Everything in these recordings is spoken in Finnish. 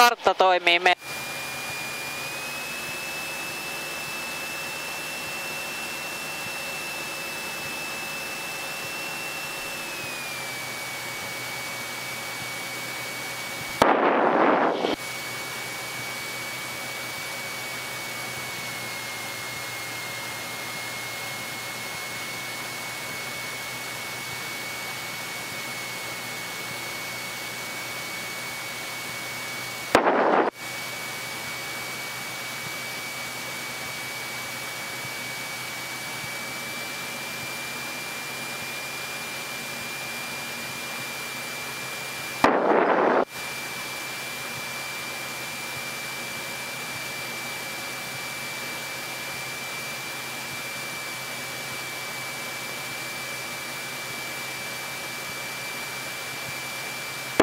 kartta toimii me.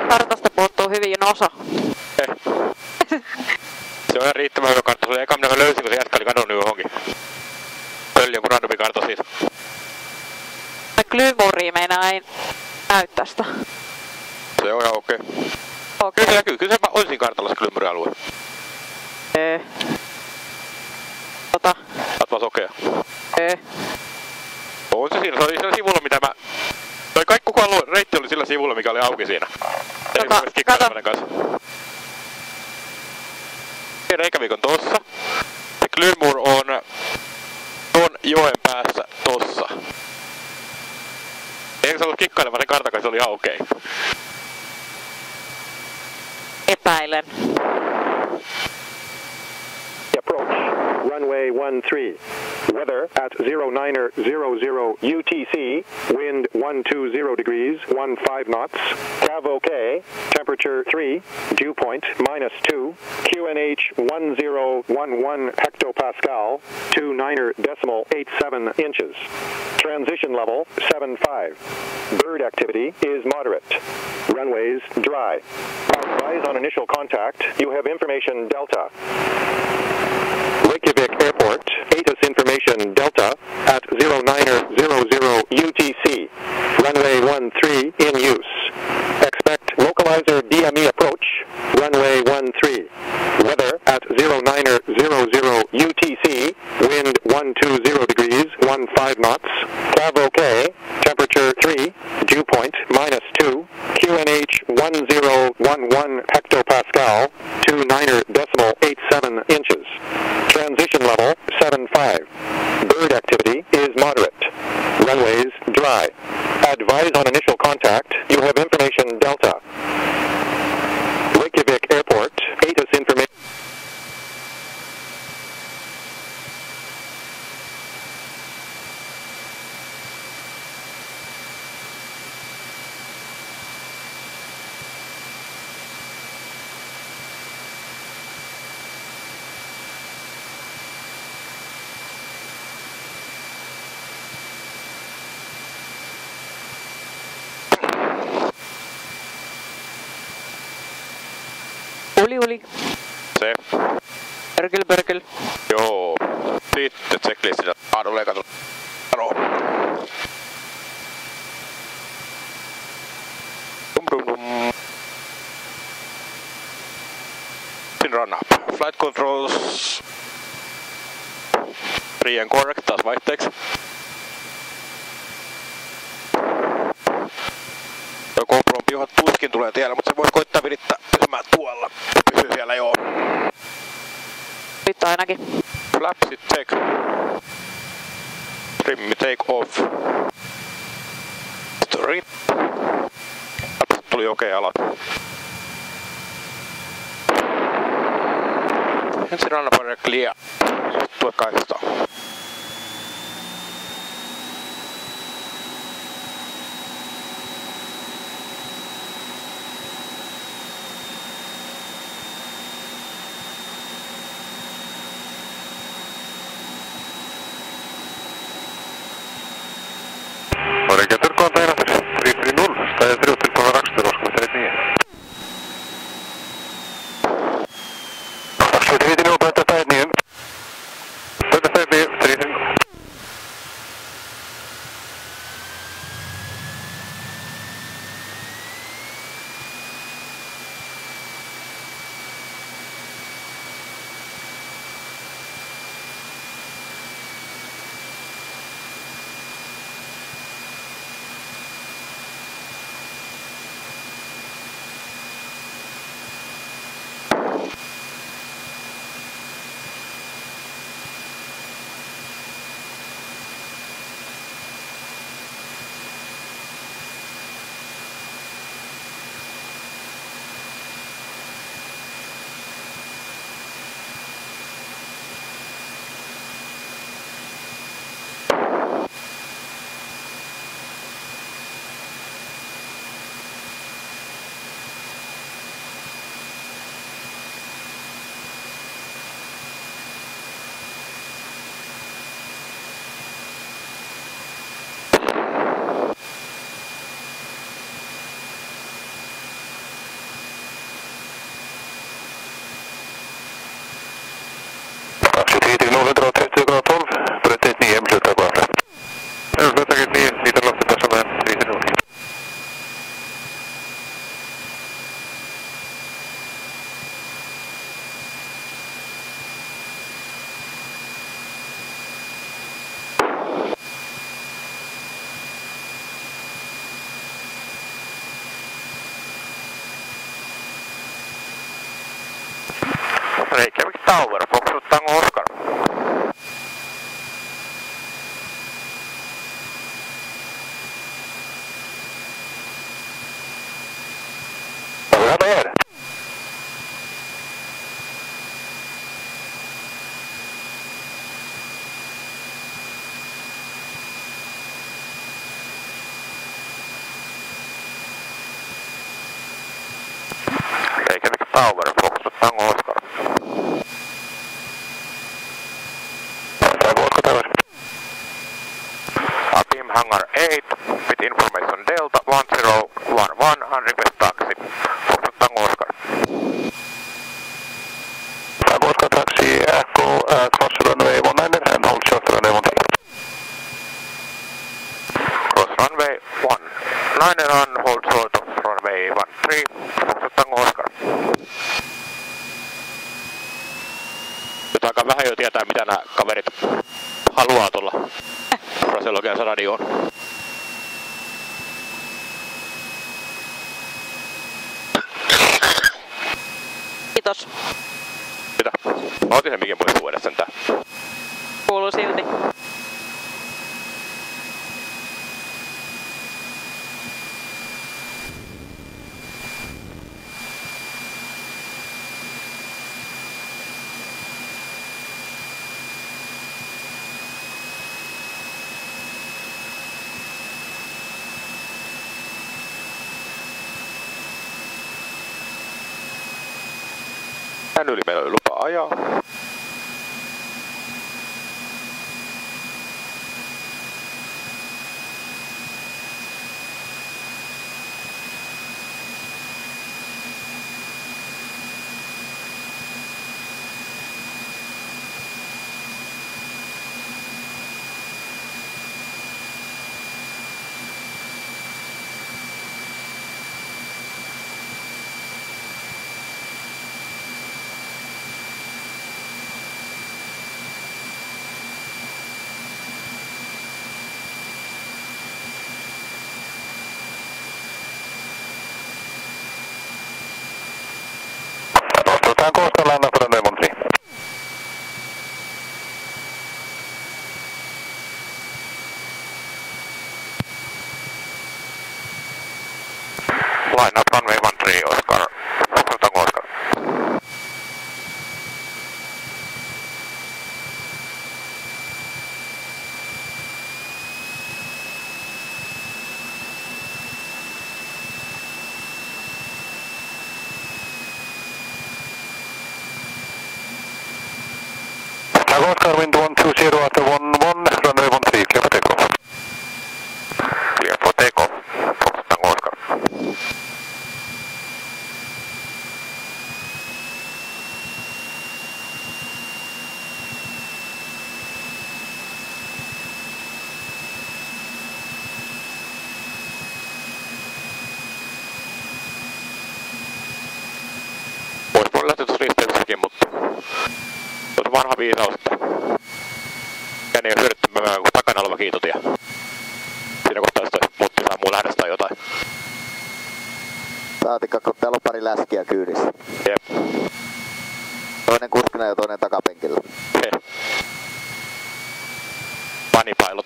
Kartasta puuttuu hyvin osa. Se on ihan riittävän hyvä kartta. Se oli eka, mitä mä löysin, kun se jätkä oli kadonnut johonkin. Pölli joku randomi kartta siitä. Glymuri meinaa ei näyttää sitä. Se on ihan okei. Kyllä se näkyy. Kyllä se on siinä kartalla se Glymuri-alue. Saat vaan sokea. On se siinä. Se oli sillä sivulla, mitä mä... Toi kaikki koko reitti oli sillä sivulla, mikä oli auki siinä. Ei mä myös kikkailemaan kanssa. Reikäviikon tossa. Se Glymur on ton joen päässä tossa. Eikö sä ollut kikkailemaan sen kartan kanssa, se oli ihan okei. Epäilen. Approach, runway 13. Weather at 0900 UTC, wind 120 degrees, 15 knots. Cav OK, temperature 3, dew point -2, QNH 1011 hectopascal, 29.87 inches. Transition level 75. Bird activity is moderate. Runways dry. Advise on initial contact. You have information Delta. Reykjavik Airport, ATIS information Delta at 0900 UTC. Runway 13 in use. Expect localizer DME approach. Runway 13. Weather at 0900 UTC. Wind 120 degrees, 15 knots. Cav OK. Temperature 3. Dew point -2. QNH 1011 hectopascal. 29.87 inches. Transition level 75. Bird activity is moderate. Runways dry. Advise on initial contact. You have information Delta. Reykjavik Airport, ATIS information. Uli. Se. Perkel. Joo. Sitten checklistillä aadulle katsot. Aro. Sin run up. Flight controls. Free and correct taas vaihteeksi. Tuo GoPron piuhat tuskin tulee tiellä, mutta se voi koittaa virittää pysymään tuolla. Pysyy siellä joo. Nyt ainakin. Flaps it take. Trim take off. Story. Tuli okei alat. Ensin rannaparia clear. Tue kaistaa. Orientator container 330, sta in 3.2 skall vi 39. Butterfly 39. 330 3012, Brötet 9 slutar bara för. Brötet 9, lite loppet där som är 330. Reykjavik Tower, Foxtrot Tango Oscar. Vad är det? Reykjavik Tower, Foxtrot Tango Oscar. Abim Hangar 8 with information Delta 1011 and request taxi. Foxtrot Tango Oscar. Tango Oscar taxi, Echo, cross runway 19 and hold short runway 13. Cross runway 19 and hold short of runway 13. Foxtrot Tango Oscar. Nyt aika vähän jo tietää, mitä nämä kaverit haluaa tuolla fraseologiansa radioon. Kiitos. Mitä? Mä otin sen mikin pois vuodesta sentään. Kuuluu silti. Tän yli meillä oli lupa ajaa. Tango Oscar landa för runway 13. Line up runway 13 Oscar. Foxtrot Tango Oscar. Tango Oscar wind 120 after 11, runway 13, clear for takeoff. Clear for takeoff. Foxtrot Tango Oscar. Pois mun lähtötysristeyksessäkin, mutta tuota vanha viisaus, että käyn ei ole hyödyttämään kuin takana oleva kiitotie. Siinä kohtaa sitten mutti saa muu lähdöstä jotain. Saatikka, kun täällä on pari läskiä kyydissä. Jep. Toinen kuskina ja toinen takapenkillä. He. Panipilot.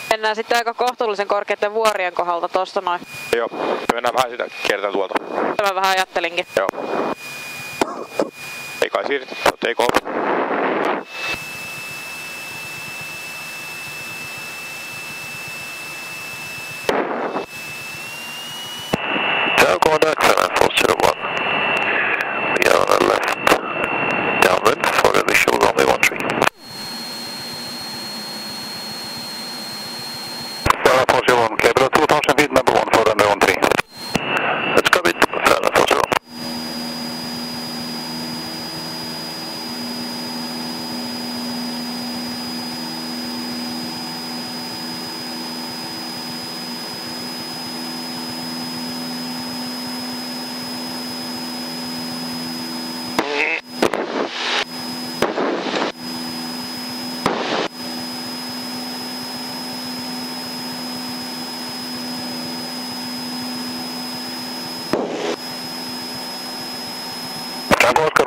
Mennään sitten aika kohtuullisen korkeiden vuorien kohdalta tosta noin. Joo, mennään vähän sitä kiertää tuolta. Mä vähän ajattelinkin. Joo. Ei kai siirrytä, take off.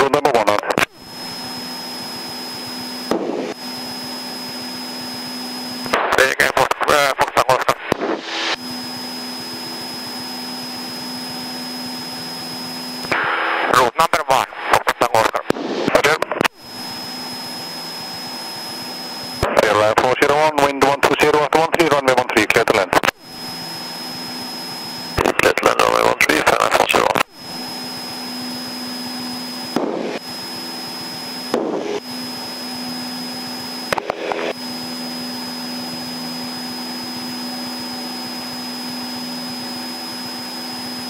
route number 1 out. CG Fox Tango Oscar. Route number 1, Fox Tango Oscar. Roger. Airline 401, wind 120 after 13, runway 13, clear to land. Clear to land, runway 13, final 401.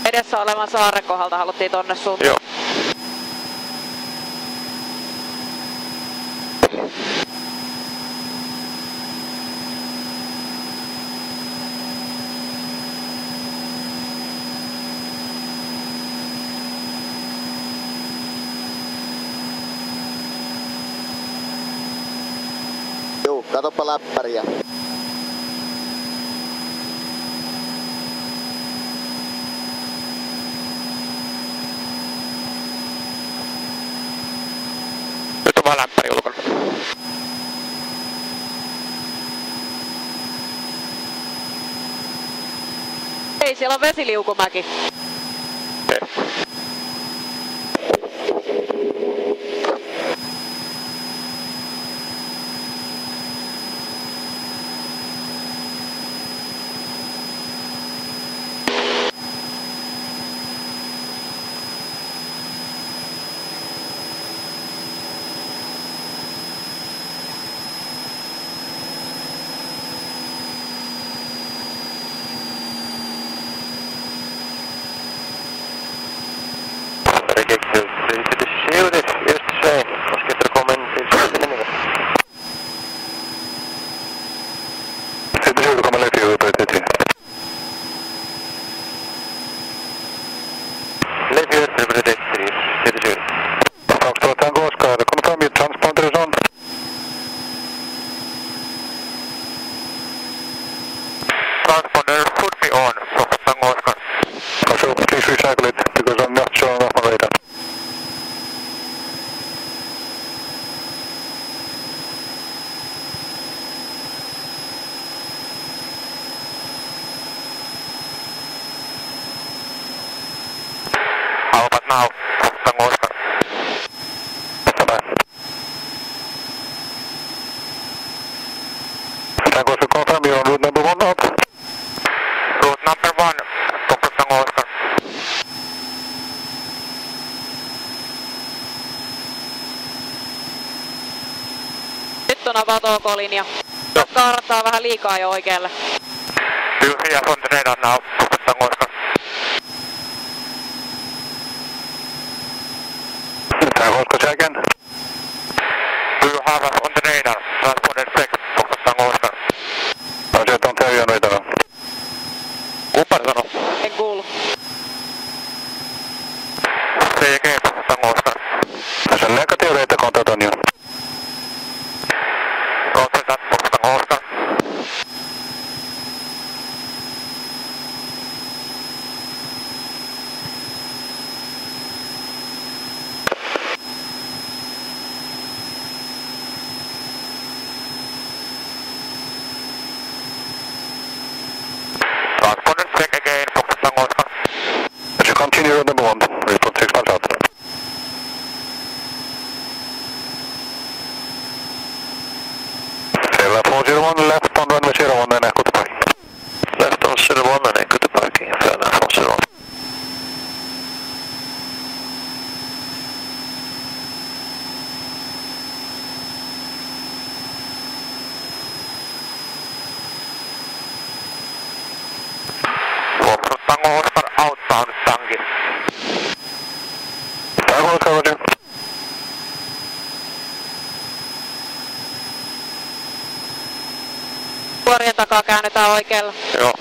Edessä olevan saaren kohdalta haluttiin tonne suuntaan. Joo. Juu, katoppa läppäriä. Nyt on vaan lämpäri ulkona. Ei, siellä on vesiliukumäki. Okei. Transponder should be on, Fox Tango Oscar. So please recycle it because I'm not showing up on radar. How about now, Fox Tango Oscar? Bye-bye. Tango Oscar, confirm you're on route number 1 out. Route number 1, Fox Tango Oscar. Nyt on about OK-linja. Kaarattaa vähän liikaa jo oikealle. Do you see us on the radar now, Fox Tango Oscar? Tango Oscar, say again. Do you have us on the radar, transponder check, Fox Tango Oscar? Roger, don't have you on radar now. Kumpani sanoo? En kuulu. CG Fox Tango Oscar. There's a negative radar contact on you. Roger that, Fox Tango Oscar. Transponder check again, Fox Tango Oscar. As you continue route number 1, report 6 miles out. Sailor 401, left on runway 01 and echo to parking. Left on 01 and echo to parking, Sailor 401. Fox Tango Oscar outbound tanki. Tango Oscar, roger. Vuorien takaa käännetään oikealle. Joo.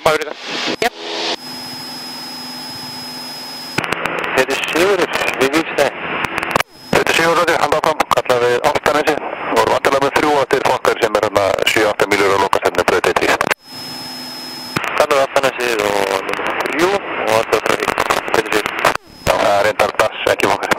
mä yritän. Jep. Het is Sirius, wie vill det? Het is Sirius, det handlar om att vi avstannar sig. Vår vantala med fruar till faktor som är med 28 miljoner lokasen med brödet i. Kan du avstanna sig och jo, och att det är ja, rentar taas, äkki vakari.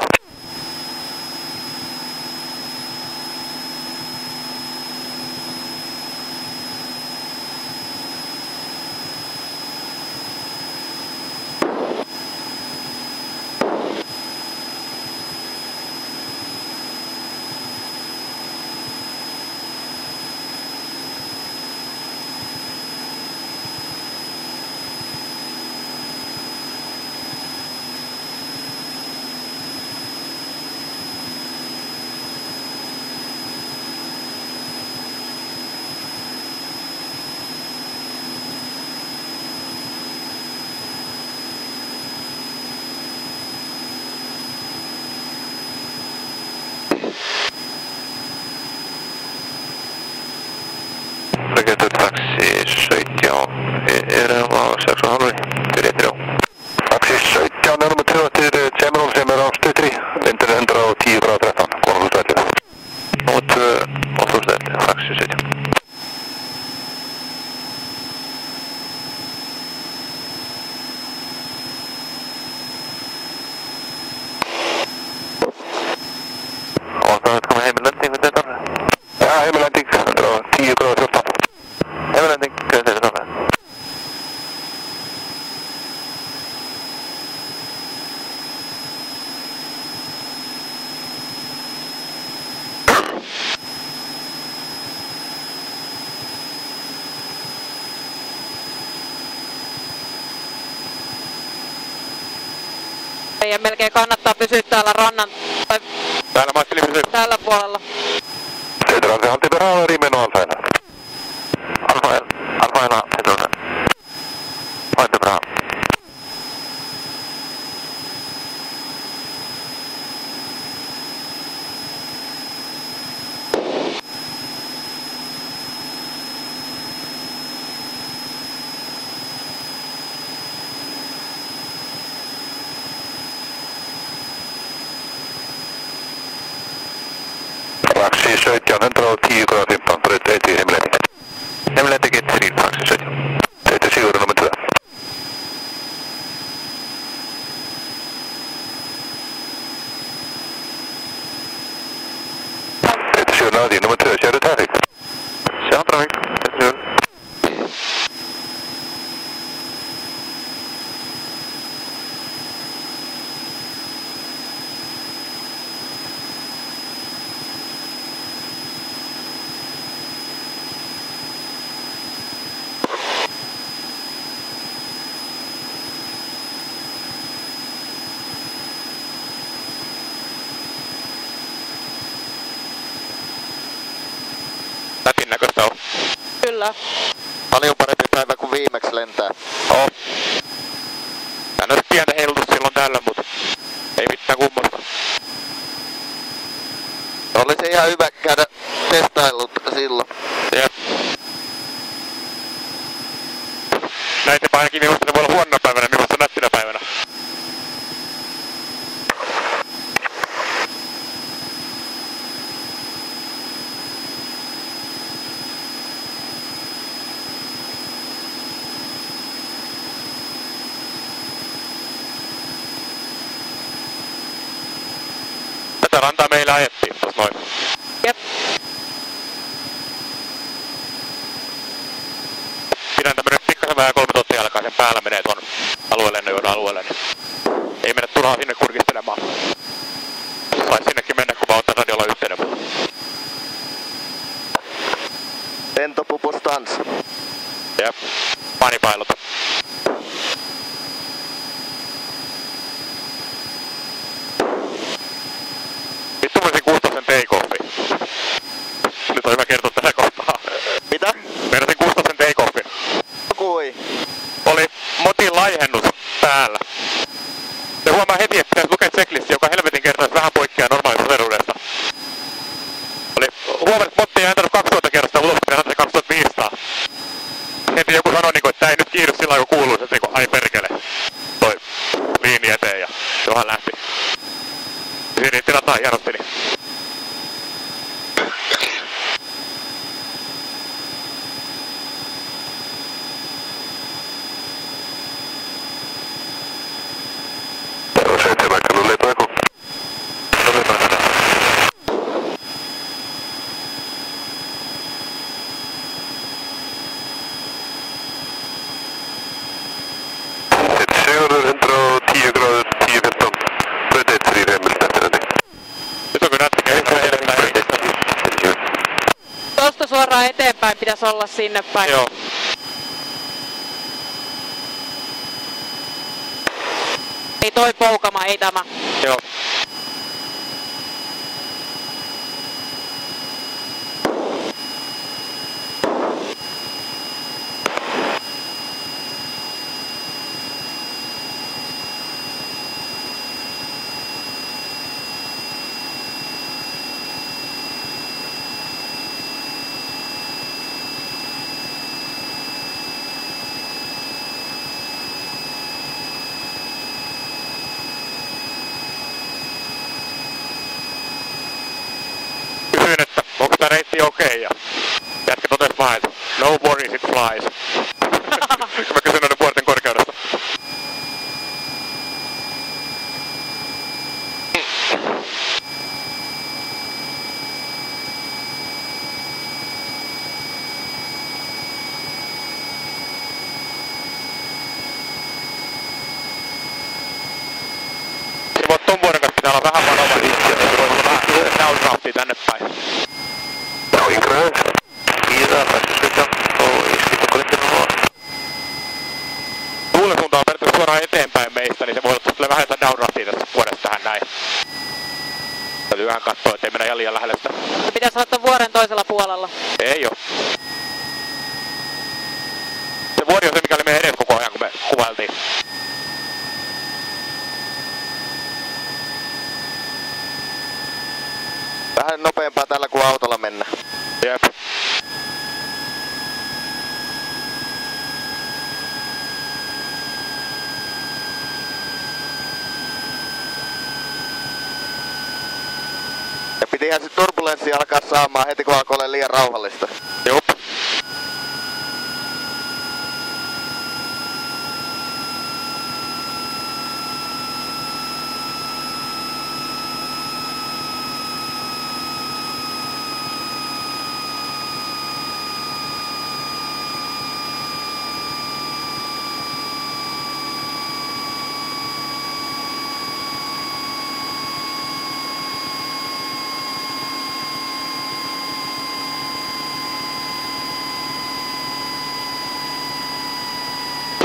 Ja melkein kannattaa pysyä täällä rannan tai Täällä mä ajattelin pysyä. tällä puolella. Federal antiperala rimeno alfaina. Alfaina federal. Antiperala. Raksi 7, entrou 10 gradin pamperet eti hemleti. Hemleti kettiin raksi 7. Teitä siurun nummer 2. Teitä siurun nummer 2, kör du trafik? Kör trafik, teitä siurun. Läpinäköistä on. Kyllä. Paljon parempi päivä kuin viimeksi lentää. Oo. Tän olisi pientä heilutus silloin tällä, mutta ei mitään kummosta. Oli se ihan hyvä käydä testailut silloin. Jep. Näitepä ainakin minusta ne voi olla huonona päivänä, minusta nättinä päivänä. Tätä rantaa meillä ajettiin, tos noin. Jep. Pidän tämmönen pikkasen vähän 3 tonnia alkaa, sen päällä menee tuon aluelennonjohdon alueelle, niin ei mennä turhaan sinne kurkistelemaan. Sais sinnekin mennä, kun vaan ottaa radiolla yhteyden. Lentopupu stans. Jep, panipilot. Vittu mä olisin 16 take-offi. Nyt on hyvä kertoa tässä kohtaa. Mitä? Verrasin 16 take-offin. Kui? Oli motin laihennus päällä. Se huomaa heti, että pitäisi lukea checklisti, joka helvetin kertaisi vähän poikkeaa normaaliproseduudesta. Huomasin, että motti ei antanut 2000 kerrasta ulos, kun ne antoi 2500. Heti joku sanoa niinku, että tää ei nyt kiihdy sillä lailla kun kuuluu, että niinku, ai perkele. Toi liini eteen ja johan lähti. Siinä tilataan hienosti, niin. Tosta suoraan eteenpäin pitäisi olla sinne päin. Joo. Ei toi poukama, ei tämä. Joo. Kysyin, että onko tää reitti okei, ja jätkä totesi vaan, että no worries, it flies. Kun mä kysyin noiden vuorten korkeudesta. Siinä ton vuoden kanssa pitää olla vähän varovainen, että voi olla vähän downdraftia tänne päin. Tuulen suunta on periaatteessa suoraan eteenpäin meistä, niin se voi olla tulee vähän jotain downdraftia tästä vuodesta tähän näin. Täytyy vähän katsoa, ettei mennä ihan liian lähelle sitä. Se pitäisi ottaa vuoren toisella puolella. Ei oo. Se vuori on se, mikä oli meidän edes koko ajan, kun me kuvailtiin. Vähän nopeampaa tällä kuin autolla mennä. Jep. Ja pitihän se turbulenssi alkaa saamaan heti kun alkoi olla liian rauhallista. Jup.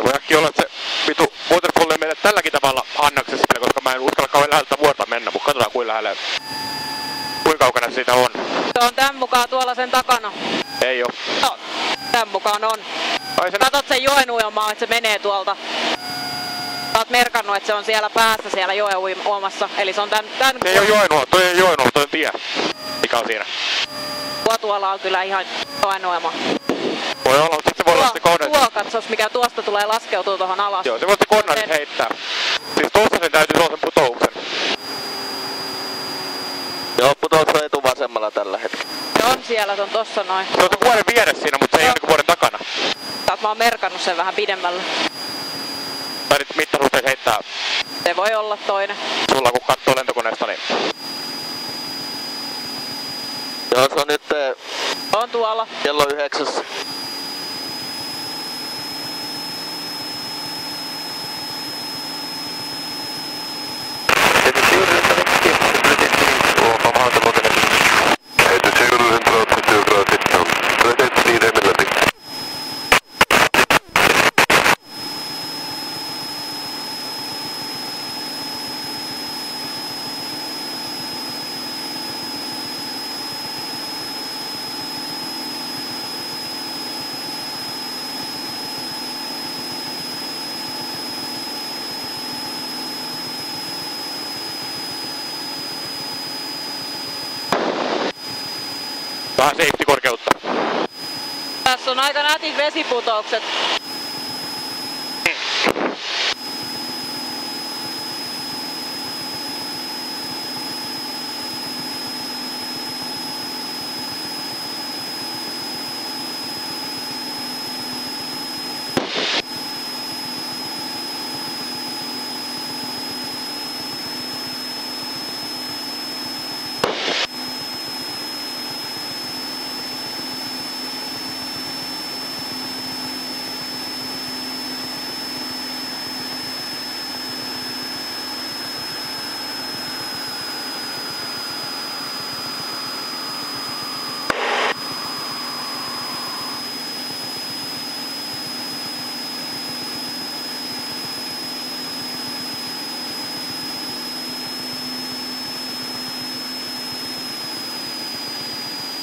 Voi äkkiä olla, että se vitu waterfall ei mene tälläkin tavalla annaksessa, koska mä en uskalla kauan läheltä vuorta mennä, mutta katsotaan kuinka lähelle, kuinka kaukana siitä on. Se on tän mukaan tuolla sen takana. Ei oo. No, tän mukaan on. Ai sen... Katot sen joen uimaa, että se menee tuolta. Sä oot merkannut, että se on siellä päässä siellä joen uimassa. Eli se on tän Se ei oo joenuoma, toi ei joenuoma, toi on tie. Mikä on siinä? tuolla on kyllä ihan joen uima. Voi olla, mutta sitten se voi olla se koordinaatit. Tuo katsos, mikä tuosta tulee laskeutuu tuohon alas. Joo, se voi se koordinaatit heittää. Siis tuossa sen täytyy tuolla sen putouksen. Joo, putous on etuvasemmalla tällä hetkellä. Se on siellä, se on tossa noin. Se on se vuoren vieressä siinä, mutta se ei ole niinku vuoren takana. Mä oon merkannut sen vähän pidemmällä. Tai nyt mittasuhteessa heittää. Se voi olla toinen. Sulla kun katsoo lentokoneesta, niin... Joo, se on nyt On tuolla. kello 9. Vähän safety-korkeutta. Tässä on aika nätit vesiputoukset.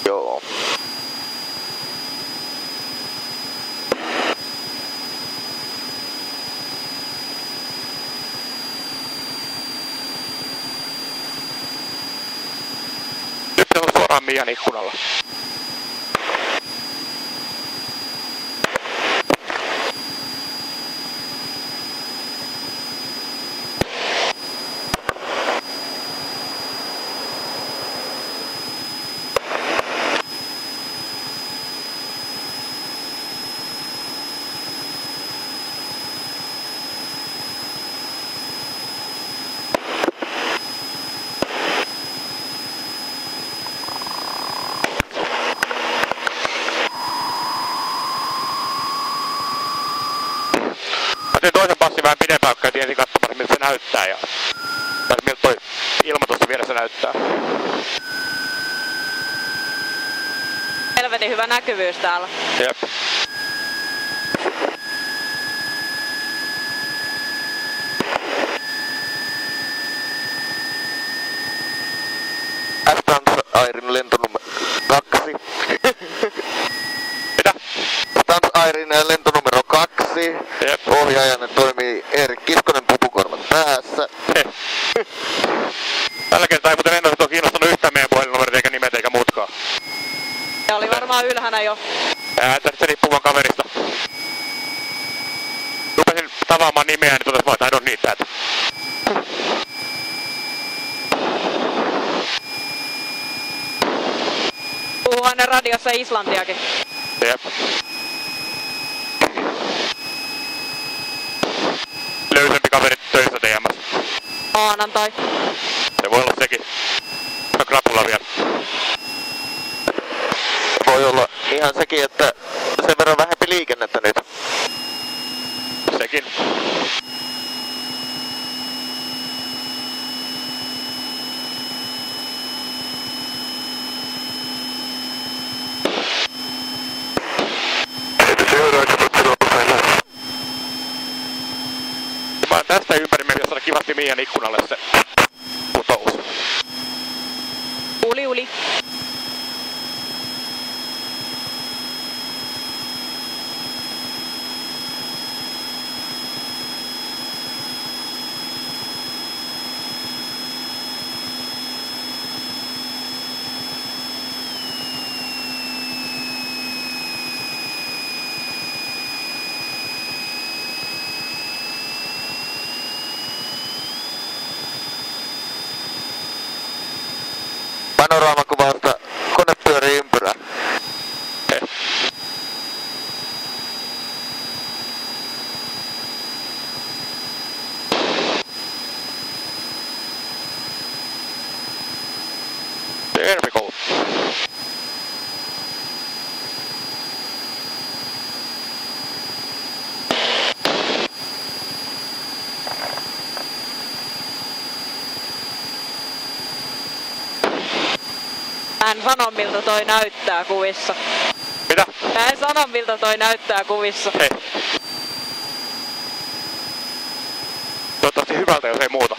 Joo. Nyt se on suoraan Mian ikkunalla. Otin toisen passin vähän pidempään, kun käytiin ensin katsomassa, miltä se näyttää ja miltä toi ilmoitus vieressä näyttää. Helvetin hyvä näkyvyys täällä. Jep. Stans Airin lentonumero 2. Mitä? Stans Airin lentonumero 2. Jep. Ohjaajana toimii Erik Kiskonen pupukorvat päässä. Tällä kertaa ei muuten lennoista ole kiinnostanut yhtään meidän puhelinnumerot eikä nimet eikä muutkaan. Ja oli varmaan ylhänä jo. Se riippuu vaan kaverista. Rupesin tavaamaan nimeä, niin totesin vaan, että I don't need that. Puhuu aina radiossa islantiakin. Jep. Löysempi kaveri töissä TMS. Maanantai. Se voi olla sekin. Se on krapula vielä. Voi olla ihan sekin, että sen verran vähempi liikennettä nyt. Sekin. Mä tästä ympäri me pitäisi saada kivasti Mian ikkunalle se putous. Uli. Panoraamakuvausta, kone pyörii ympyrää. There we go. Mä en sano miltä toi näyttää kuvissa. Mitä? Mä en sano miltä toi näyttää kuvissa. Ei. Toivottavasti hyvältä, jos ei muuta.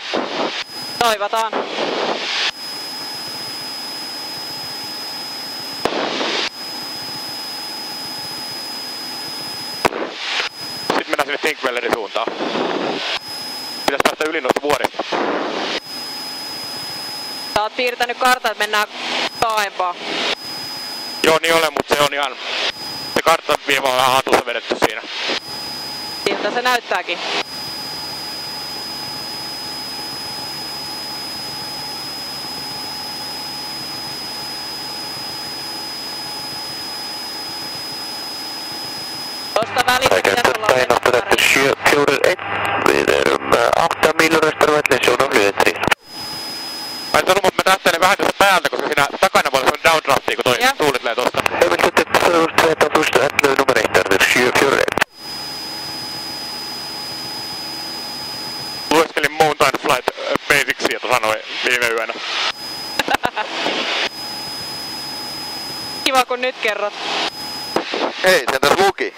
Toivotaan. Sitten mennään sinne Tinkwellerin suuntaan. Pitäis päästä yli noista vuorista. Sä oot piirtänyt kartan, että mennään taaempaa. Joo, niin olen, mutta se on ihan... Se kartta vie vaan vähän hatussa vedetty siinä. Siltä Siltä se näyttääkin. Tuosta välistä kerralla on Mä en sanonut, että mä tähtäilen vähän tästä päältä, koska siinä takana voi olla downdraftia, kun toi tuuli tulee tosta. Lueskelin Mountain Flight Basicsia, jota sanoi viime yönä. Kiva kun nyt kerrot. Hei, sen tässä luki.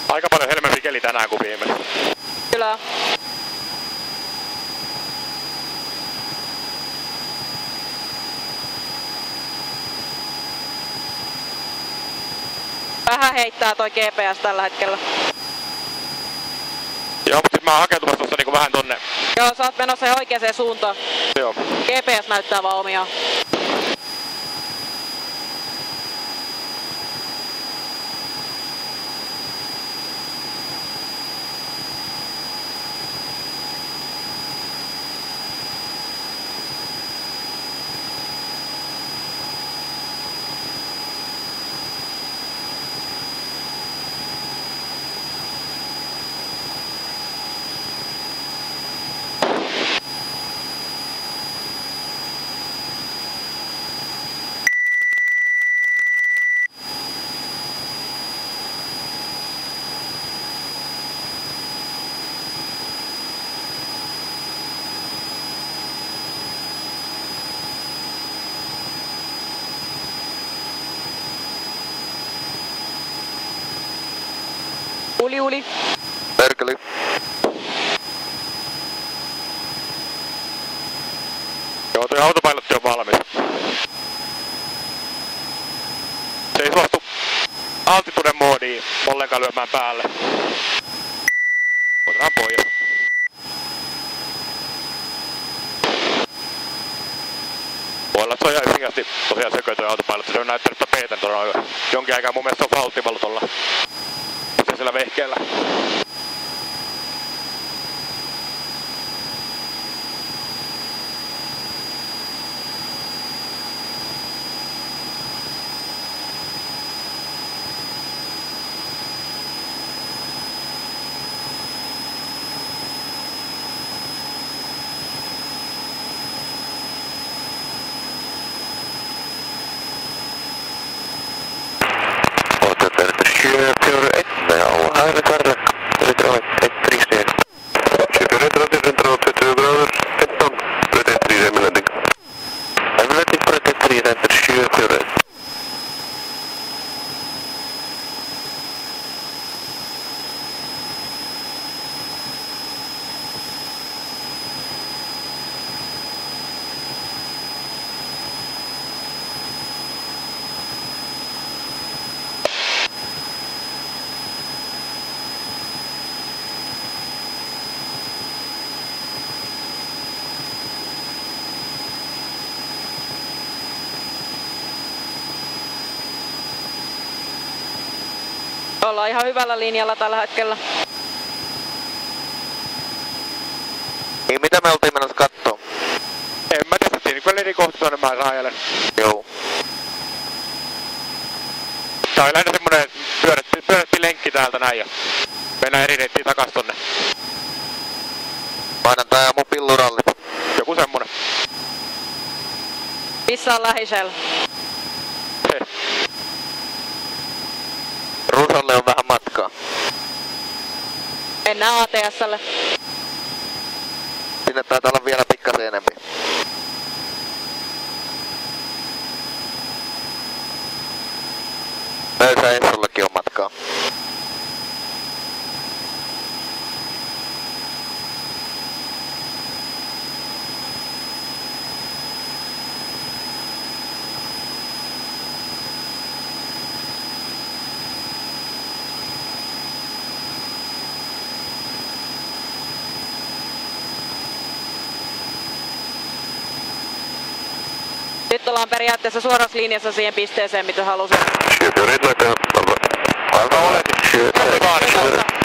Aika paljon helmempi keli tänään kuin viime. Kyllä. Vähän heittää toi GPS tällä hetkellä. Joo, mutta sit mä oon hakeutumassa tossa niinku vähän tonne. Joo, sä oot menossa ihan oikeeseen suuntaan. Joo. GPS näyttää vaan omiaan. Uli. Perkeli. Joo, toi autopilotti on valmis. Se ei suostu altitude moodiin ollenkaan lyömään päälle. Otetaan pois. Voi olla, että se on ihan yksinkertaisesti tosiaan sökö toi autopilotti. Se on näyttänyt peeten tuolla jonkin aikaa. Mun mielestä se on faulttivallu tuolla sillä vehkeellä. Ollaan ihan hyvällä linjalla tällä hetkellä. Niin mitä me oltiin menossa kattoo? En mä testattiin, niin kun kohti tuonne mä raajelen. Joo. Tää on lähinnä semmonen pyörättiin lenkki täältä näin ja mennään eri reittiin takas tonne. Maanantai aamu pilluralli. Joku semmonen. Missä on lähisellä? Ruusalle on vähän matkaa. Mennään ATS:lle. Sinne taitaa olla vielä pikkasen enempi. Löysä Essullekin on matkaa. Nyt ollaan periaatteessa suorassa linjassa siihen pisteeseen, mitä halusin. Shoot your red light up. Alfa oletin. Shoot.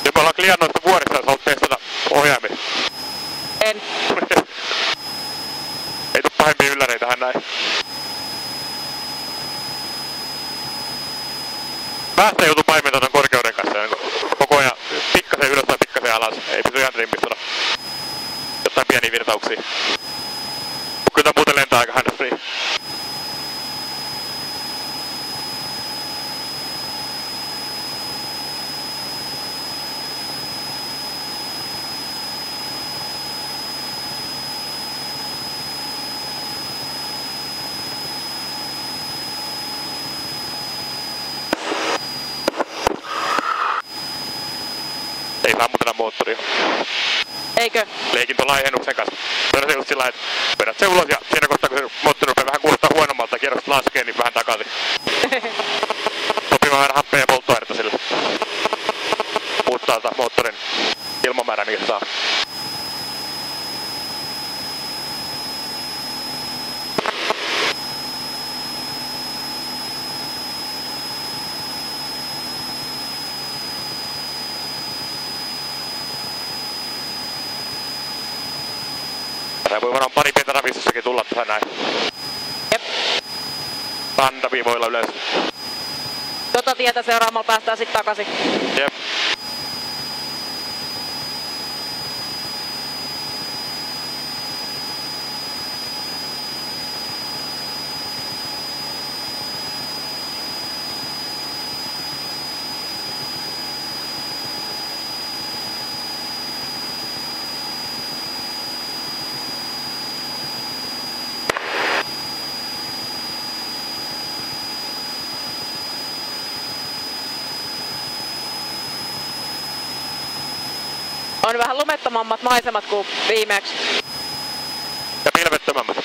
Nyt me ollaan kliannoista vuorissa, jos haluat testata ohjaimia. En. Ei tuu pahempia ylläreitä tähän näin. Päästä joutuu paimentamaan korkeuden kanssa koko ajan pikkasen ylös tai pikkasen alas. Ei pysy ihan trimmissä. Jotain pieniä virtauksia. Kyllä tää muuten lentää aika hands-free. Ei saa muuten moottoria. Eikö? Leikin tuolla ennuksen kanssa. Pöydä se just sillä että vedät se ulos ja siinä kohtaa kun se moottori rupeaa vähän kuulostaa huonommalta ja kierrokset laskee, niin vähän takaisin. Sopiva määrä happea ja polttoainetta sille. Muuttaa moottorin ilmamäärää, mikä se saa. Tää voi varmaan pari pientä ravistussakin tulla tähän näin. Jep. Rantaviivoilla ylös. Tota tietä seuraamalla päästään sit takaisin. Jep. On vähän lumettomammat maisemat kuin viimeksi. Ja pilvettömämmät.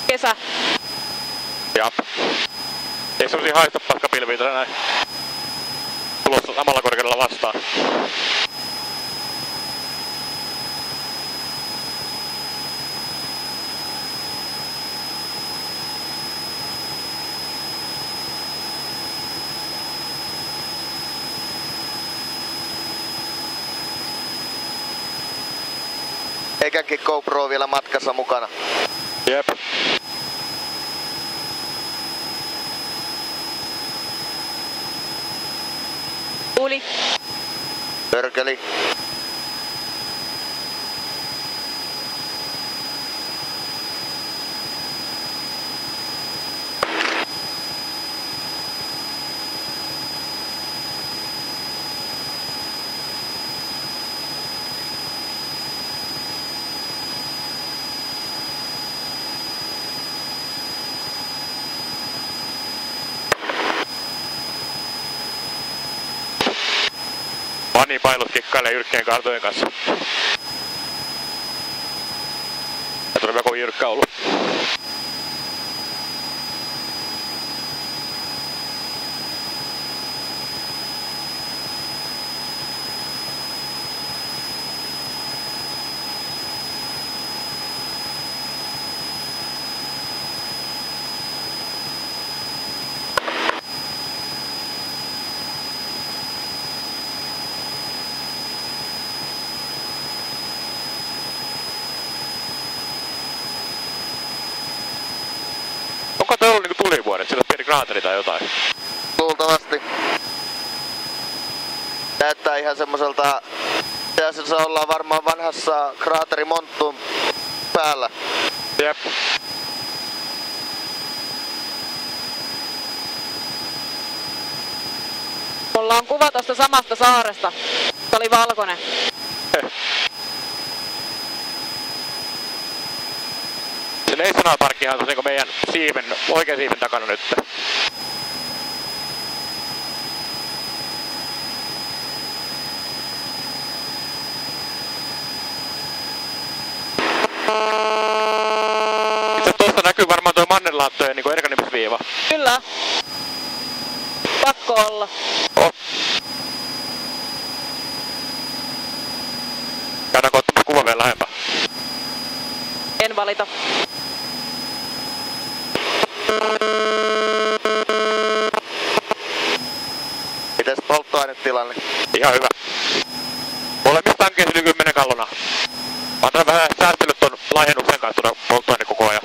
Kesä. Jap. Ei semmosia haista paskapilviä tässä näin. Tulossa samalla korkeudella vastaan. Eikäkin GoPro vielä matkassa mukana. Jep. Tuli. Pörköli. Vanipailut kikkailee jyrkkien kartojen kanssa. Ja tuli kovin jyrkkä ollut. että sillä on pieni kraateri tai jotain. Luultavasti. Näyttää ihan semmoselta... Tässä ollaan varmaan vanhassa kraaterimonttuun päällä. Jep. Mulla on kuva tosta samasta saaresta. Se oli valkoinen. Se Neissonaparkkihan on tosiaan meidän siiven, oikean siiven takana nyt. Itse tuosta näkyy varmaan tuo Mannerlaattojen niin erkanimisviiva. Kyllä. Pakko olla. Oh. Käydäänkö ottamassa kuva vielä lähempää? En valita. Mites polttoainetilanne? Ihan hyvä. Molemmissa tankeissa yli 10 gallonaa. Mä oon vähän säästellyt ton laihennuksen kanssa tuoda polttoaine koko ajan.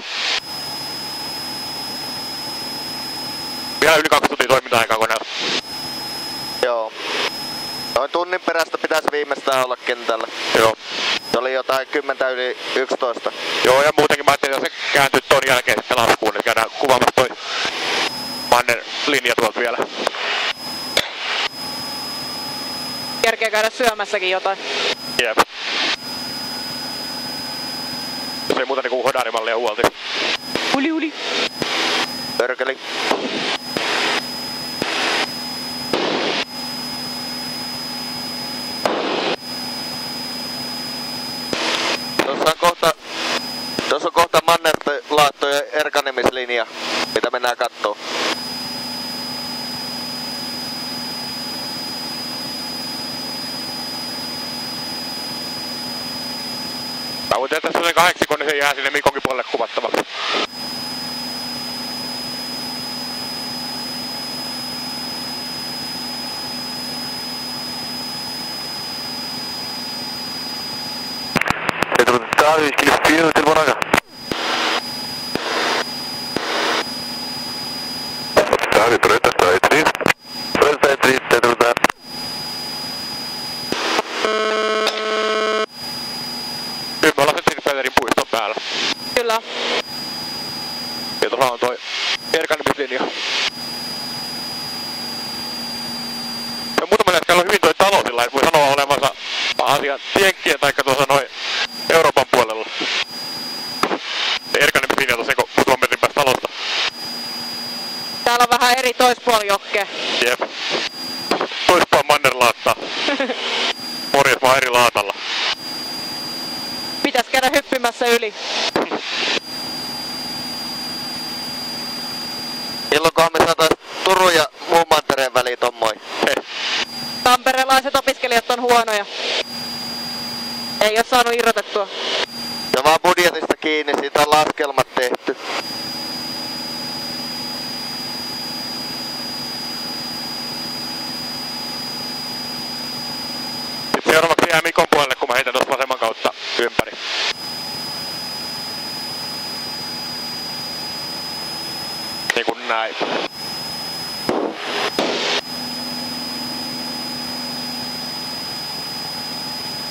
Vielä yli 2 tuntia toiminta-aikaa koneella. Joo. Noin tunnin perästä pitäisi viimeistään olla kentällä. Joo. Se oli jotain 10:11. Joo, ja muutenkin mä ajattelin, että se kääntyy ton jälkeen sitten laskuun, että käydään kuvaamassa toi Manner-linja tuolta vielä. Kerkeä käydä syömässäkin jotain. Jep. Jos ei muuta niinku hodarimallia huolti. Uli. Pörkeli. Tuossa on kohta Mannerlaattojen erkanemislinja, mitä mennään kattoo. Mä voin tehdä tässä 8, kun se jää sinne Mikonkin puolelle kuvattavaksi. Nyt me ollaan sen Sinfederin puiston päällä. Kyllä. Ja tuossa on toi erkanemislinja. Ja muutama hetkellä on hyvin toi talo sillä, että voi sanoa olevansa Aasian tienkkiä tai tuossa noin Euroopan puolella. Erkanemislinja tuossa niinku muutaman metrin päästä talosta. Täällä on vähän eri toispuoli jokke. Jep. Toispaa Mannerlaattaa. Morjes, mä oon eri laatalla. Pitäis käydä hyppimässä yli. Milloinkohan me saatais Turun ja muun mantereen väliin tommoin? Tamperelaiset opiskelijat on huonoja. Ei oo saanut irrotettua. Se vaan budjetista kiinni, siitä on laskelmat tehty. Sitten seuraavaksi jää Mikon puolelle, kun mä heitän tuosta vasemman kautta ympäri. Niin kuin näin.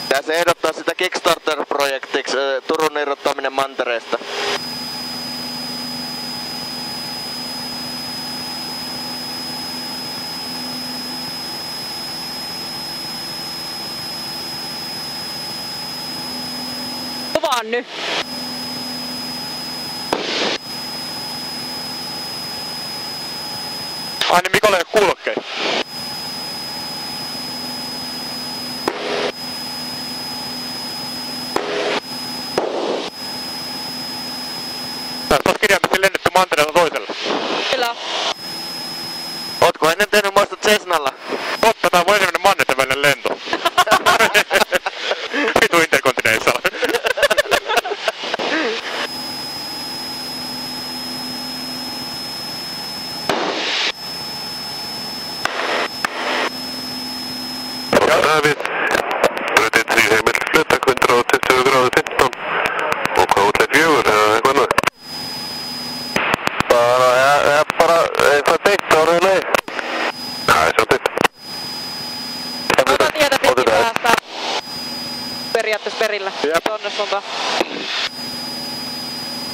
Pitäisi ehdottaa sitä Kickstarter-projektiksi Turun irrottaminen mantereesta. Kuvaan nyt. Ai niin Mikolle ei oo kuulokkeita. Tästä ois kirjaimisesti lennetty mantereelta toiselle. Kyllä. Ootko ennen tehnyt muista Cessnalla? Totta, tää on mun ensimmäinen mannerten välinen lento. Vitu Intercontinental. periaatteessa perille. Jep. Tonne suuntaan.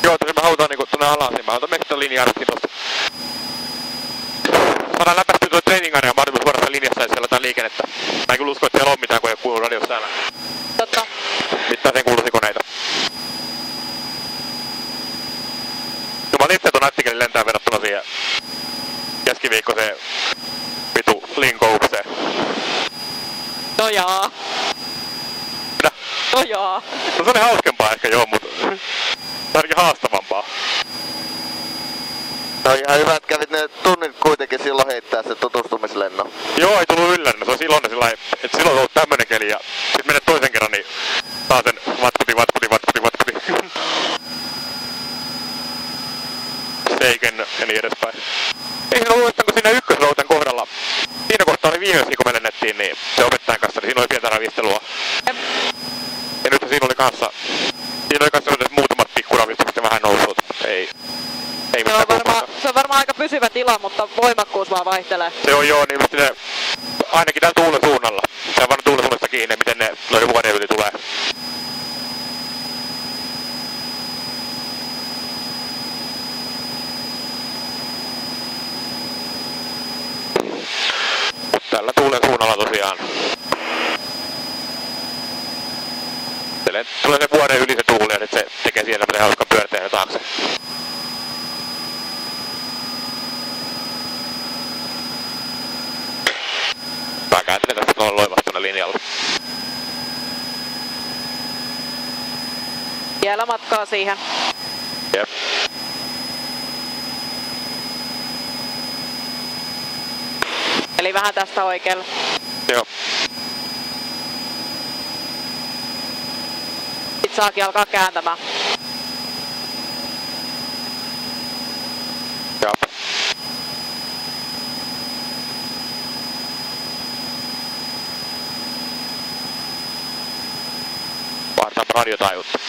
Joo, tässä me halutaan niinku tonne alas, niin mä halutaan meistä linjaaratkin tosta. Saadaan läpästyä tuo training-area mahdollisuus suorassa linjassa, jos siellä on jotain liikennettä. Mä en kyllä usko, että siellä on mitään, kun ei oo kuuluu radiossa täällä. Totta. Mitään sen kuuluisi koneita. Juman itse tuon nättikeli lentää verrattuna siihen keskiviikkoiseen vitu linkoukseen. No jaa. Mitä? No jaa. No se oli hauskempaa ehkä joo, mutta ainakin haastavampaa. No ihan hyvä, että kävit ne tunnit kuitenkin silloin heittää se tutustumislennon. Joo, ei tullut yllärinä. Se olisi iloinen sillä lailla, että silloin on ollut tämmönen keli ja sit menet toisen kerran, niin saa sen vatkuti. Seiken ja niin edespäin. Ei siinä ollut, kun siinä ykkösrouten kohdalla, siinä kohtaa oli viimeisiä, kun me lennettiin, niin se opettajan kanssa, niin siinä oli pientä ravistelua. Ja nyt siinä oli kanssa muutamat pikkuravistukset ja vähän nousut. Ei mitään kumpaakaan. Se on varmaan aika pysyvä tila, mutta voimakkuus vaan vaihtelee. Se on joo, niin se, ainakin täällä tuulen suunnalla. Se on vaan tuulen suunnasta kiinni, miten ne noiden vuoden yli tulee. Tällä tuulen suunnalla tosiaan. Tulee se vuoden yli se tuuli ja sit se tekee siellä tämmösen hauskan pyörteen taakse. Mä kääntelen tästä tuolla loivastuna linjalla. Vielä matkaa siihen. Jep. Eli vähän tästä oikealle. Joo. Sit saakin alkaa kääntämään. Joo. Vaihdetaan radiotaajuutta.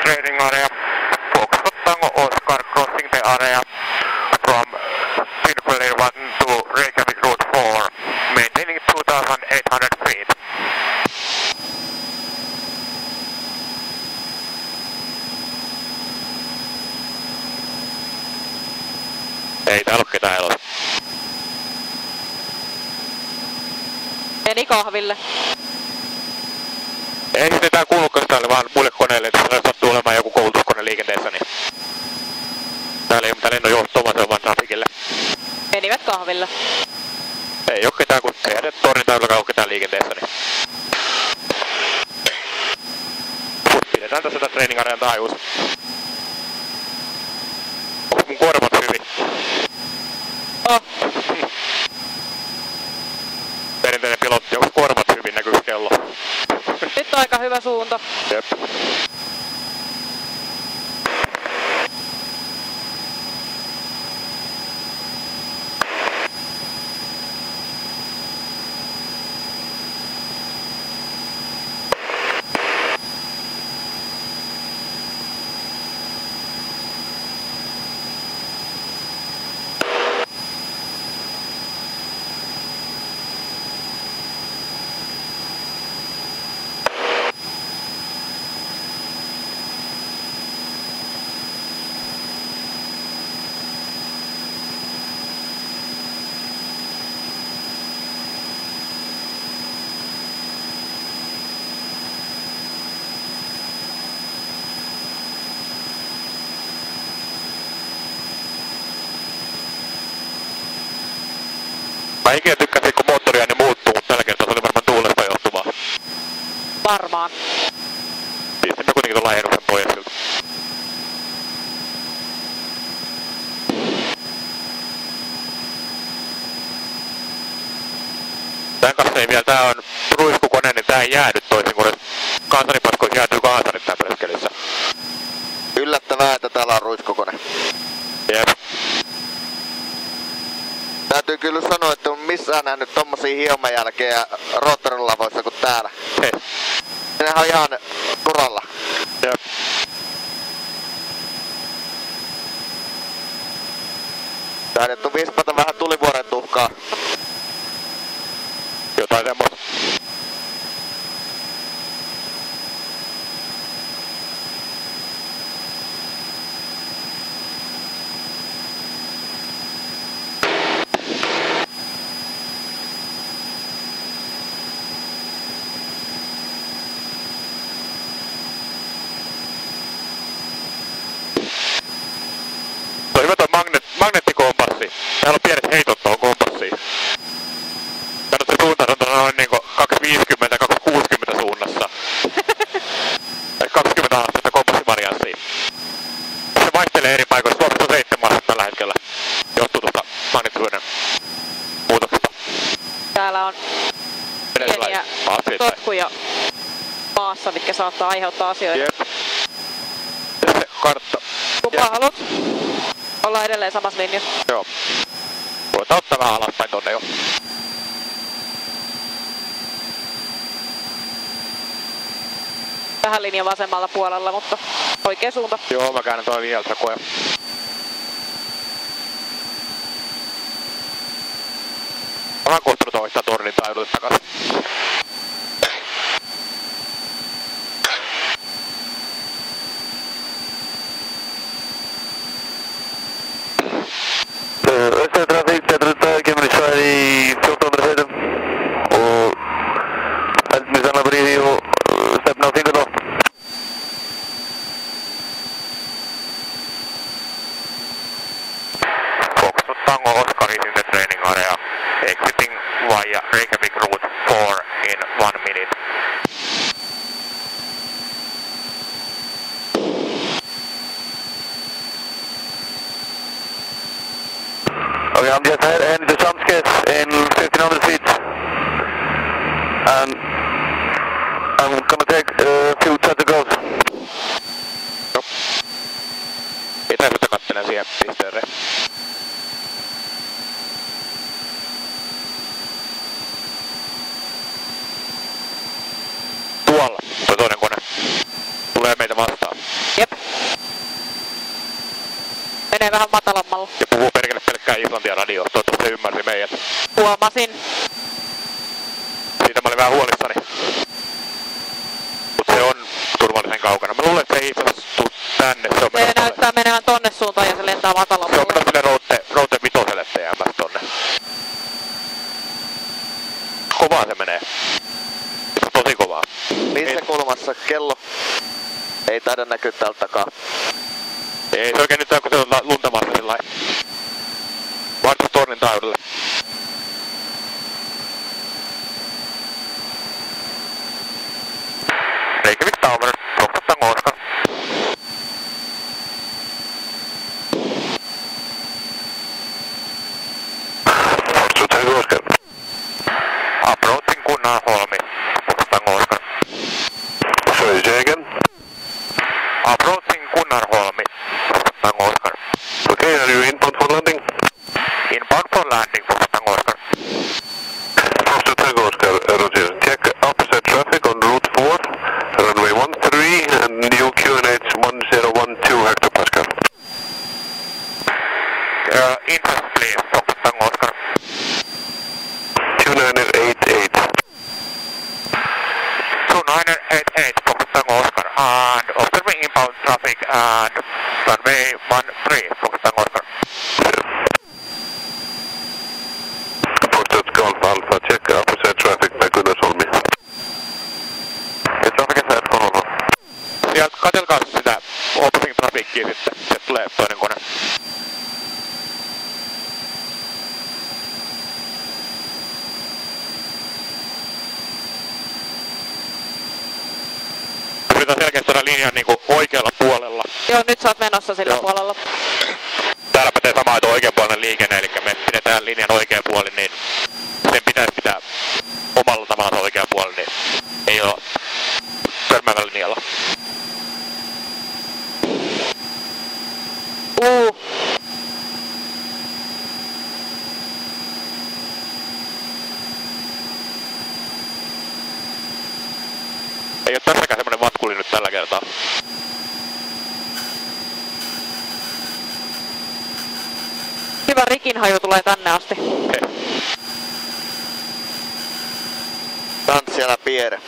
Training area, Foxtrot Tango Oscar crossing the area from Pinnacle 1 to Reykjavik Route 4, maintaining 2,800 feet. Ei täällä oo ketään elossa. Meni kahville. Ei sitten tää kuulukaan täällä vaan muille koneille, että jos sattuu olemaan joku koulutuskone liikenteessä, niin täällä ei oo mitään lennonjohtoa, se on vaan trafikille. Menivät kahville. Ei oo ketään, kun ei edes tornin taulullakaan oo ketään liikenteessä, niin pidetään tässä tää training-arean taajuus. Onks mun korvat hyvin? Oh. Perinteinen pilotti, onks korvat hyvin, näkyykö kello? Nyt on aika hyvä suunta. Jep. Mä ikinä tykkäsin, kun moottoriääni muuttuu, mutta tällä kertaa se oli varmaan tuulesta johtuvaa. Varmaan. Pistimme kuitenkin tuon laajennuksen pois siltä. Tän kanssa ei vielä, tää on ruiskukone, niin tää ei jäädy toisin kuin kansaripasko olisi jäätyy kansarit tää preskelissä. Yllättävän näen, että täällä on ruiskokone. Jep. Täytyy kyllä sanoa, että on missään nähnyt tommosia hiemanjälkeä roottorilavoissa kuin täällä. Hei. Nehän on ihan turalla. Jep. Taidettu vispata vähän tulivuoren tuhkaa. Jotain semmoista. Se on hyvä toi magneettikompassi. Täällä on pienet heitot tuohon kompassiin. Kato se suunta on noin niinku 250 260 suunnassa. 20 astetta kompassimarianssia. Se vaihtelee eri paikoissa. Suomessa on 7 astetta tällä hetkellä. Johtuu tuosta magnituuden muutoksesta. Täällä on pieniä sotkuja maassa, mitkä saattaa aiheuttaa asioita. Jep. Ja se kartta. Kuka haluat? Ollaan edelleen samassa linjassa. Joo. Voit ottaa vähän alaspäin tonne jo. Vähän linjan vasemmalla puolella, mutta oikea suunta. Joo, mä käännän toi vielä koe. Mä oon kohtunut oikeastaan tornin taidulle takas. Östra trafik, Petrutta, Kemmerisväri 1407 och Älvsmyrsarna bredvid och släppen av Fingerdahl. Foxtrot Tango Oscar is in the training area, exiting via Reykjavik route 4 in 1 minute. Okay, I'm just heading to Samskes in 1500 feet. And I'm gonna take a few touch goes. No. Etäisyyttä kattelen siihen pisteelle. Tuolla, tuo toinen kone. Tulee meitä vastaan. Jep. Menee vähän matalammalla. Ja puhuu perkele pelkkää Islantia radio. Toivottavasti se ymmärsi meidät. Huomasin. Siitä mä olin vähän huolissani. Mut se on turvallisen kaukana. Mä luulen, että se ei itse asiassa tuu tänne. Se näyttää menevän tonne suuntaan ja se lentää Se on matalammalla. menossa sille Route 5 TMS tonne. Kovaa se menee. Se on tosi kovaa. Missä kulmassa kello? Ei taida näkyä täältä takaa. Ei se oikein nyt on, kun se on luntamassa sillain. Vartus tornin taajuudelle. Reykjavik Tower, Foxtrot Tango Oscar. Foxtrot Tango Oscar. Approaching Kunnanholmi, Foxtrot Tango Oscar. Sorry, say again? Approaching Kunnanholmi, Foxtrot Tango Oscar. Okay, are you inbound for landing? Inbound for landing, Foxtrot Tango Oscar. Foxtrot Tango Oscar, Roger. Check opposite traffic on route 4, runway 13 and new QNH 1012 hectopascal. Interest please, Foxtrot Tango Oscar. 2988. 2988, Foxtrot Tango Oscar. And observing inbound traffic and runway 13, Foxtrot Tango Oscar. Foxtrot Golf Alpha, check opposite traffic by Kunnanholmi. Ja traffic is at Honolulu. Sieltä katselkaa sitä opposing trafikkiä sitten. Sieltä tulee toinen kone. Yritän selkeästi saada linjan niinku oikealla puolella. Joo, nyt sä oot menossa sillä Joo. puolella. Täällä pätee sama, että oikeanpuolinen liikenne, eli me pidetään linjan oikea puoli, niin sen pitäisi pitää omalla tavallaan oikea puoli, niin ei ole törmäävällä linjalla. tällä kertaa. Hyvä rikinhaju tulee tänne asti. Tanssijana Pierre.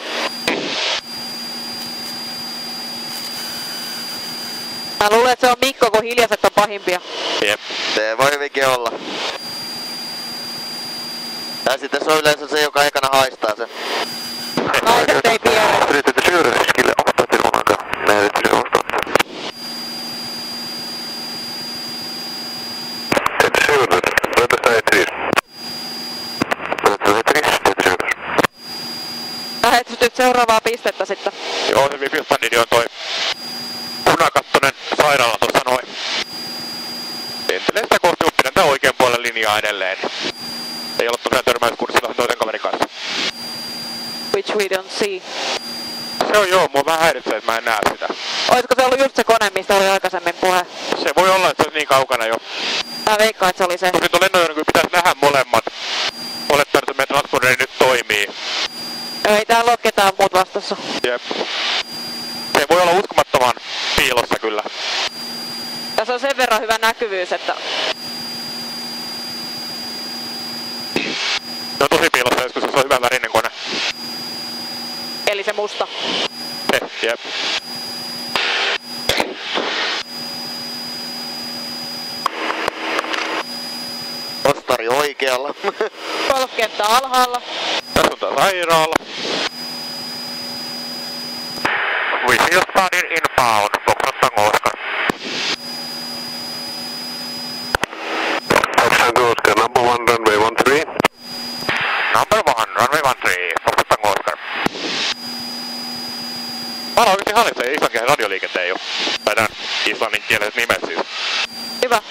Mä luulen, että se on Mikko, kun hiljaiset on pahimpia. Jep. Se voi hyvinkin olla. Tai sitten se on yleensä se, joka ekana haistaa se. Naiset ei Pierre. Yritetty syödäskille avata ilman aikaa. Näin yritetty se vastaan. Teette syödät. Löytä sitä etris. Löytä sitä etris. Teette syödät. Lähetystyt seuraavaa pistettä sitten. Joo, se Vipiustandini on toi punakattonen sairaala tossa noin. Lentelee sitä kohti uppinen tää oikean puolen linjaa edelleen. Ei ollut tosiaan törmäyskurssilla toisen kaverin kanssa. Which we don't see. Se on joo, mua vähän häiritsee, että mä en näe sitä. Olisiko se ollut just se kone, mistä oli aikaisemmin puhe? Se voi olla, että se on niin kaukana jo. Mä veikkaan, että se oli se. Kun nyt on lennonjohdon, kun pitäisi nähdä molemmat. Olettaa, että meidän transponderi nyt toimii. Ei täällä ole ketään muut vastassa. Jep. Se voi olla uskomattoman piilossa kyllä. Tässä on sen verran hyvä näkyvyys, että... Se on tosi piilossa joskus, se on hyvä värinen kone. Eli se musta. Jep. Ostari oikealla. Golfkenttä alhaalla. Tässä on tää sairaala. We see you starting inbound. Foxtrot Tango Oscar. Foxtrot Tango Oscar, number 1, runway 13. Number 1, runway 13. Foxtrot Tango Oscar. Mä oikeesti hallitsee islannin radioliikenteen jo. Tai tän islanninkieliset nimet siis. Hyvä.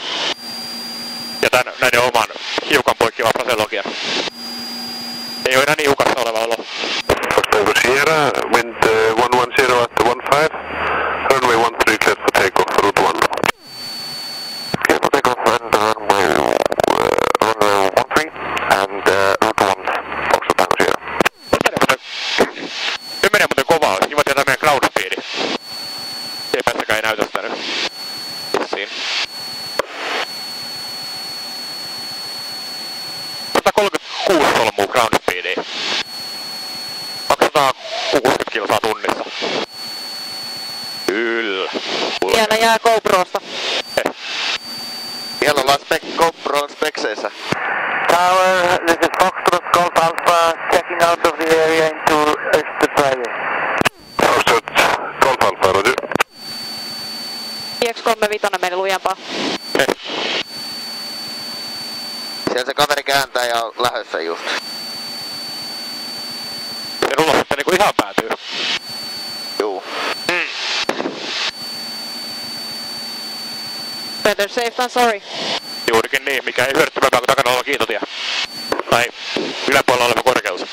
Ja tän näiden oman hiukan poikkeavan fraseologian. Ei oo enää niin hukassa oleva olo. Tango Sierra, wind 110 at 15. Runway 13 cleared for takeoff, route 1. Cleared for takeoff and runway 13 and route 1, Foxtrot Tango Sierra. Nyt menee muuten kovaa, olisi kiva tietää meidän ground speedi. TPS-säkään ei näytä sitä nyt. Siin. 136 solmuu ground speedia. 260 kilsaa tunnissa. Kyllä. Vielä jää GoProsta. Vielä ollaan GoPron spekseissä. Tower, this is Foxtrot Golf Alpha, checking out of the area into the private. Foxtrot Golf Alpha, roger. IX-35 meni lujempaa. Siellä se kaveri kääntää ja on lähdössä just. Se rulla sitten niinku ihan päätyy. Juu. Better safe than sorry. Juurikin niin, mikä ei hyödyttömämpää kuin takana oleva kiitotie. Tai yläpuolella oleva korkeus.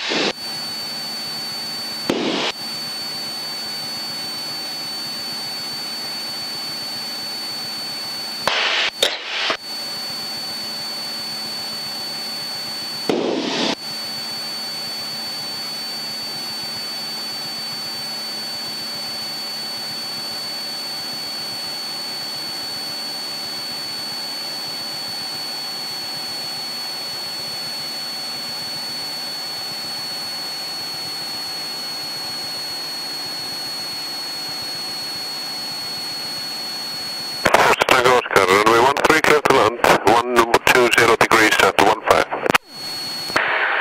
Tango Oscar, runway 13 clear to land, 120 degrees at 15.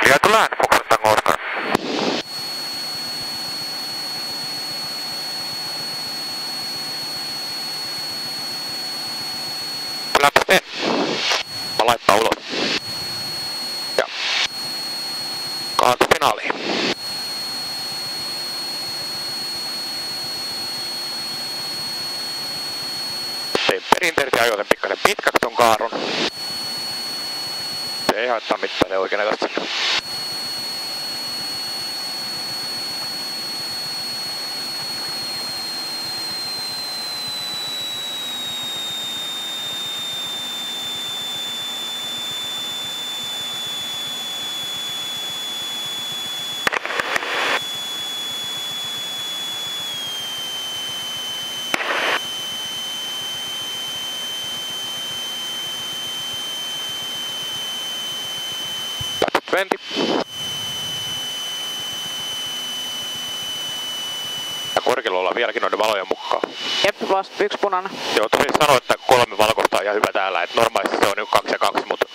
Clear to land, Foxtrot Tango Oscar. Läpä sen. Mä laittaa ulos. Ja. Kaanto finaaliin. Tein perinteisesti ajoin sen pikkasen pitkäksi ton kaaron. Se ei haittaa mitään, se oikein näköistä. 20. Ja korkealla ollaan vieläkin noiden valojen mukaan. Jep, vasta 1 punainen. Joo, tosi sanoa, että 3 valkoista on ihan hyvä täällä. Et normaalisti se on 2 ja 2, mutta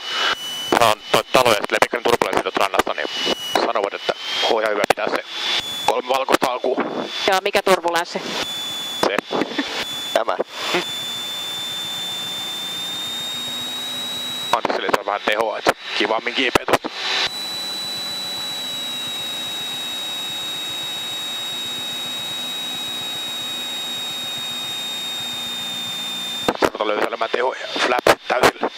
saan noita taloja sitten lepikän turbulenssit rannasta, niin sanovat, että on ihan hyvä pitää se 3 valkoista alkuun. Ja mikä turbulenssi? Se. Tämä. Antseli saa vähän tehoa, että kivammin kiipeä tuosta. Saattaa löysäilemään tehoja ja flaps täysillä.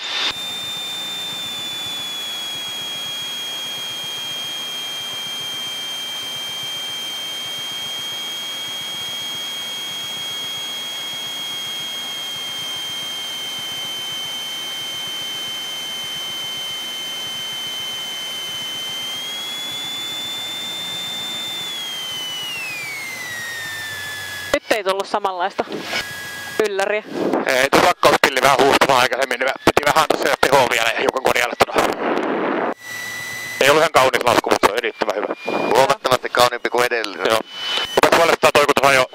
Nyt ei tullut samanlaista ylläriä. Ei, tuo lakkauspilli vähän huustamaan aikaisemmin, niin piti vähän tässä tehoa vielä ja hiukan korjailla. Ei ollut ihan kaunis lasku, mutta se on erittäin hyvä. Huomattavasti kauniimpi kuin edellinen. Joo. Rupes huolestaa toi, kun tuossa on jo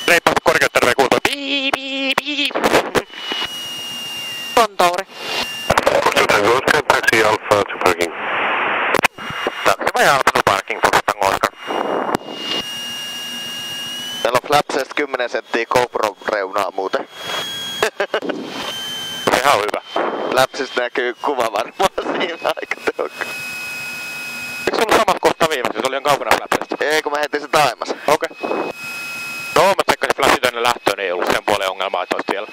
reippaasti korkeutta rupeaa kuultua. Piip, piip, piip. Kontouri. Tango Oscar, taxi Alpha to parking. Taxi vai Alpha to parking, Tango Oscar. Meillä on flapsesta 10 senttiä GoPro-reunaa muuten. Sehän on hyvä. Flapsista näkyy kuva varmaan siinä aika tehokkaan. Eikö se ollut samat kohtaa viimeksi? Se oli ihan kaukana flapsesta. Ei, kun mä heitin se taimas. Okei. No, mä tsekkasin flashit ennen lähtöön, niin ei ollut sen puolen ongelmaa, että olisi tiellä.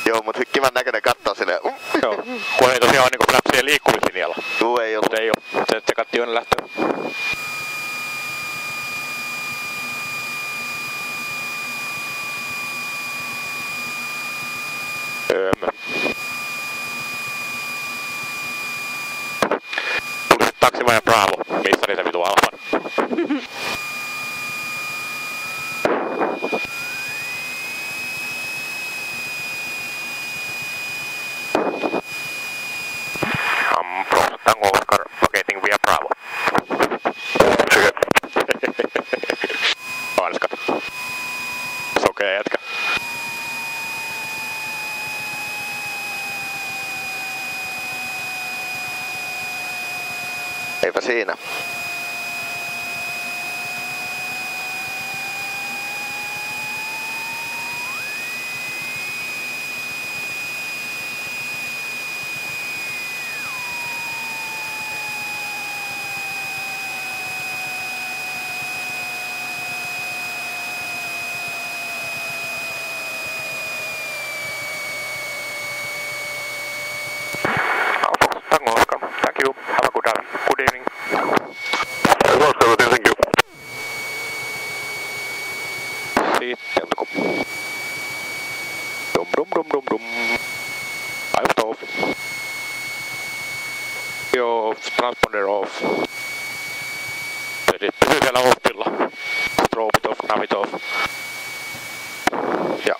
Joo, mut kivan näköinen kattoo silleen. Joo. Kun ei tosiaan ole niinku flapsien liikkumislinjalla. Juu, ei ollut. Mutta ei oo. Se tsekattiin jo ennen lähtöön. Tuli sit taksivaja Bravo. Missä niitä vitu Alfan? Tango Oscar locating via Bravo. Hanskat. Sokea jätkä. Eipä siinä. Tango Oscar, thank you. Have a good evening. Tango Oscar, thank you. Sitten kun... Dum. Aivot off. Joo, transponder off. Eli pysyy vielä offilla. Strobit off, navit off. Ja